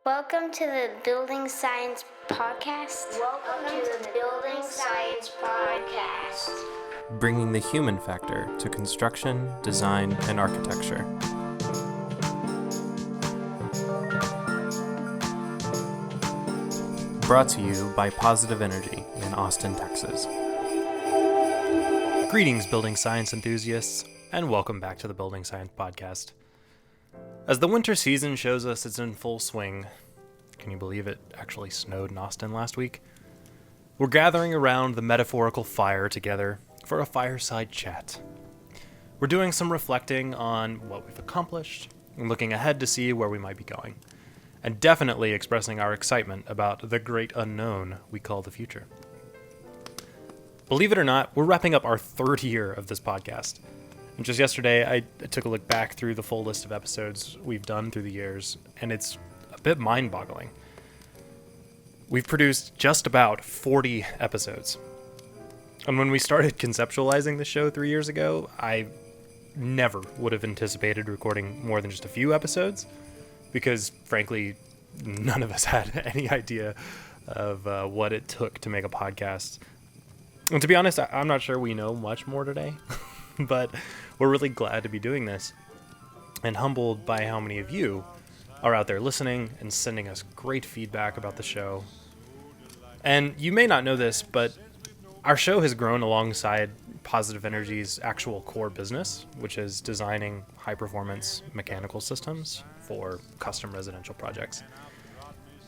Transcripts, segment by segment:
Welcome to the Building Science Podcast. Bringing the human factor to construction, design, and architecture. Brought to you by Positive Energy in Austin, Texas. Greetings, building science enthusiasts, and welcome back to the Building Science Podcast. As the winter season shows us it's in full swing, can you believe it actually snowed in Austin last week? We're gathering around the metaphorical fire together for a fireside chat. We're doing some reflecting on what we've accomplished and looking ahead to see where we might be going, and definitely expressing our excitement about the great unknown we call the future. Believe it or not, we're wrapping up our third year of this podcast. And just yesterday, I took a look back through the full list of episodes we've done through the years, and it's a bit mind-boggling. We've produced just about 40 episodes. And when we started conceptualizing the show 3 years ago, I never would have anticipated recording more than just a few episodes, because frankly, none of us had any idea of what it took to make a podcast. And to be honest, I'm not sure we know much more today, but we're really glad to be doing this and humbled by how many of you are out there listening and sending us great feedback about the show. And you may not know this, but our show has grown alongside Positive Energy's actual core business, which is designing high-performance mechanical systems for custom residential projects.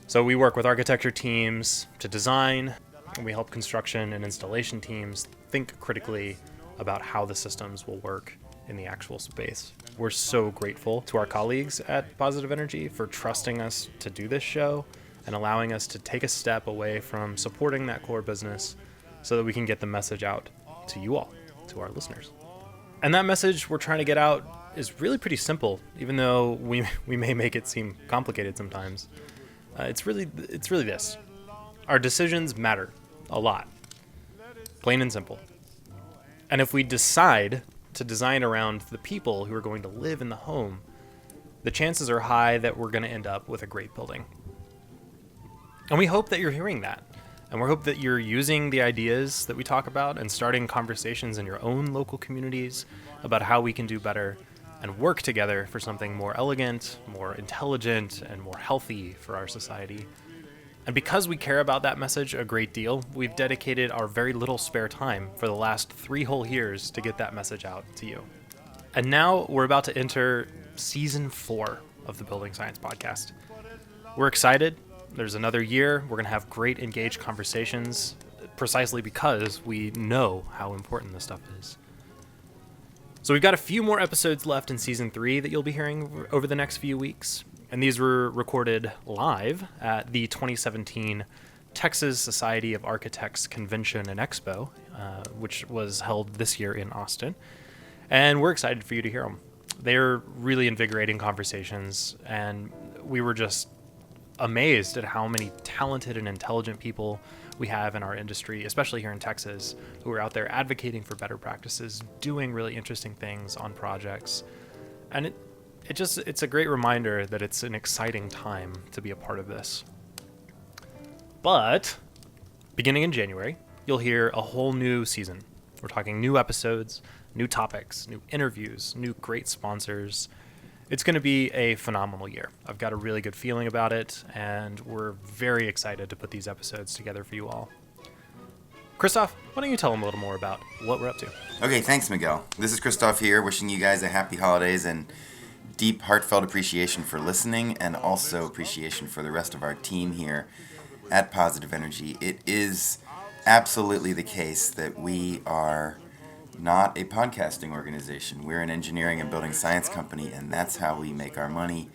So we work with architecture teams to design, and we help construction and installation teams think critically about how the systems will work in the actual space. We're so grateful to our colleagues at Positive Energy for trusting us to do this show and allowing us to take a step away from supporting that core business so that we can get the message out to you all, to our listeners. And that message we're trying to get out is really pretty simple, even though we may make it seem complicated sometimes. It's really this. Our decisions matter a lot. Plain and simple. And if we decide to design around the people who are going to live in the home, the chances are high that we're going to end up with a great building. And we hope that you're hearing that. And we hope that you're using the ideas that we talk about and starting conversations in your own local communities about how we can do better and work together for something more elegant, more intelligent, and more healthy for our society. And because we care about that message a great deal, we've dedicated our very little spare time for the last 3 whole years to get that message out to you. And now we're about to enter season 4 of the Building Science Podcast. We're excited. There's another year. We're going to have great engaged conversations precisely because we know how important this stuff is. So we've got a few more episodes left in season 3 that you'll be hearing over the next few weeks. And these were recorded live at the 2017 Texas Society of Architects Convention and Expo, which was held this year in Austin. And we're excited for you to hear them. They're really invigorating conversations, and we were just amazed at how many talented and intelligent people we have in our industry, especially here in Texas, who are out there advocating for better practices, doing really interesting things on projects. And it's a great reminder that it's an exciting time to be a part of this. But beginning in January, you'll hear a whole new season. We're talking new episodes, new topics, new interviews, new great sponsors. It's going to be a phenomenal year. I've got a really good feeling about it, and we're very excited to put these episodes together for you all. Christoph, why don't you tell them a little more about what we're up to? Okay, thanks, Miguel. This is Christoph here, wishing you guys a happy holidays and deep, heartfelt appreciation for listening, and also appreciation for the rest of our team here at Positive Energy. It is absolutely the case that we are not a podcasting organization. We're an engineering and building science company, and that's how we make our money.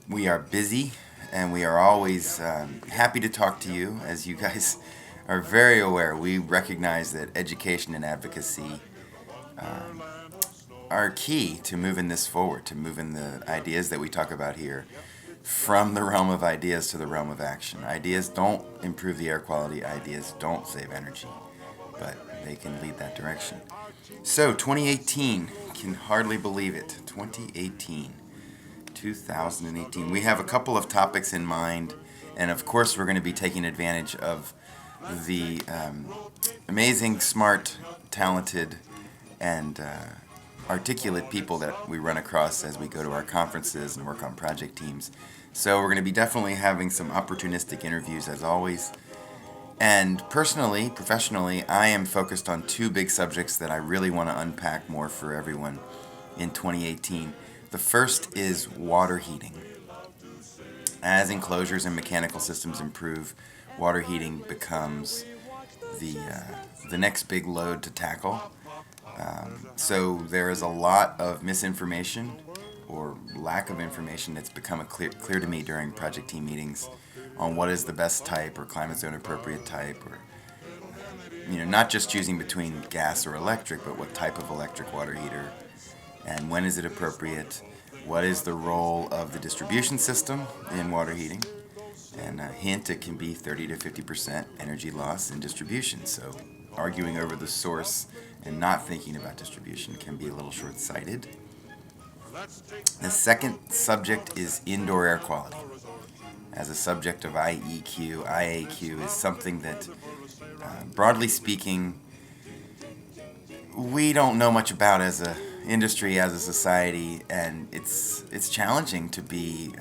We are busy, and we are always happy to talk to you. As you guys are very aware, we recognize that education and advocacy are key to moving this forward, to moving the ideas that we talk about here from the realm of ideas to the realm of action. Ideas don't improve the air quality. Ideas don't save energy, but they can lead that direction. So 2018, can hardly believe it. 2018. 2018. We have a couple of topics in mind, and of course we're going to be taking advantage of the amazing, smart, talented, and articulate people that we run across as we go to our conferences and work on project teams. So we're going to be definitely having some opportunistic interviews as always. And personally, professionally, I am focused on two big subjects that I really want to unpack more for everyone in 2018. The first is water heating. As enclosures and mechanical systems improve, water heating becomes the next big load to tackle. So there is a lot of misinformation or lack of information that's become clear to me during project team meetings on what is the best type or climate zone appropriate type, or not just choosing between gas or electric, but what type of electric water heater and when is it appropriate. What is the role of the distribution system in water heating? And a hint, it can be 30 to 50% energy loss in distribution. So arguing over the source and not thinking about distribution can be a little short-sighted. The second subject is indoor air quality. As a subject of IEQ, IAQ is something that, broadly speaking, we don't know much about as a industry, as a society, and it's challenging to be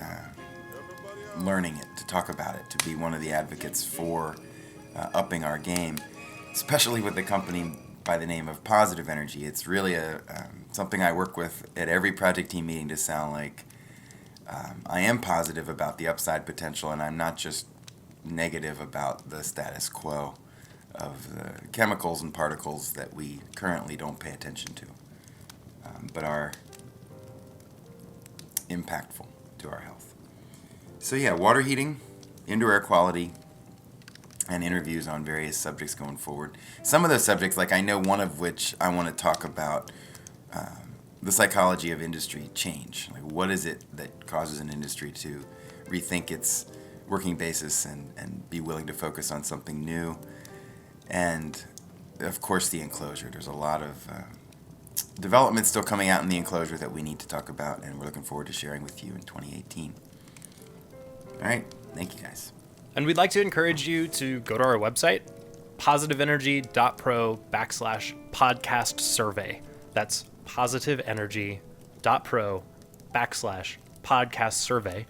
learning it, to talk about it, to be one of the advocates for upping our game, especially with a company by the name of Positive Energy. It's really something I work with at every project team meeting to sound like I am positive about the upside potential, and I'm not just negative about the status quo of the chemicals and particles that we currently don't pay attention to, but are impactful to our health. So yeah, water heating, indoor air quality, and interviews on various subjects going forward. Some of those subjects, like I know one of which I want to talk about, the psychology of industry change. Like, what is it that causes an industry to rethink its working basis and be willing to focus on something new? And of course, the enclosure. There's a lot of development still coming out in the enclosure that we need to talk about, and we're looking forward to sharing with you in 2018. All right, thank you guys. And we'd like to encourage you to go to our website, positiveenergy.pro/podcast survey. That's positiveenergy.pro/podcast survey.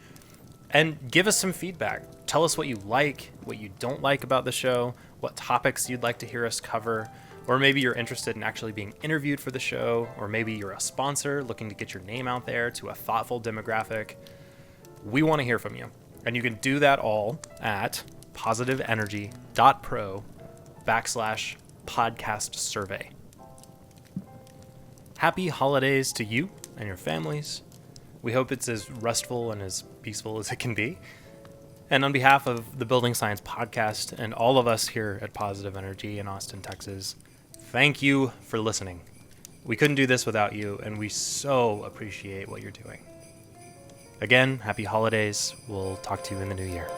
And give us some feedback. Tell us what you like, what you don't like about the show, what topics you'd like to hear us cover, or maybe you're interested in actually being interviewed for the show, or maybe you're a sponsor looking to get your name out there to a thoughtful demographic. We want to hear from you. And you can do that all at positiveenergy.pro/podcast survey. Happy holidays to you and your families. We hope it's as restful and as peaceful as it can be. And on behalf of the Building Science Podcast and all of us here at Positive Energy in Austin, Texas, thank you for listening. We couldn't do this without you, and we so appreciate what you're doing. Again, happy holidays. We'll talk to you in the new year.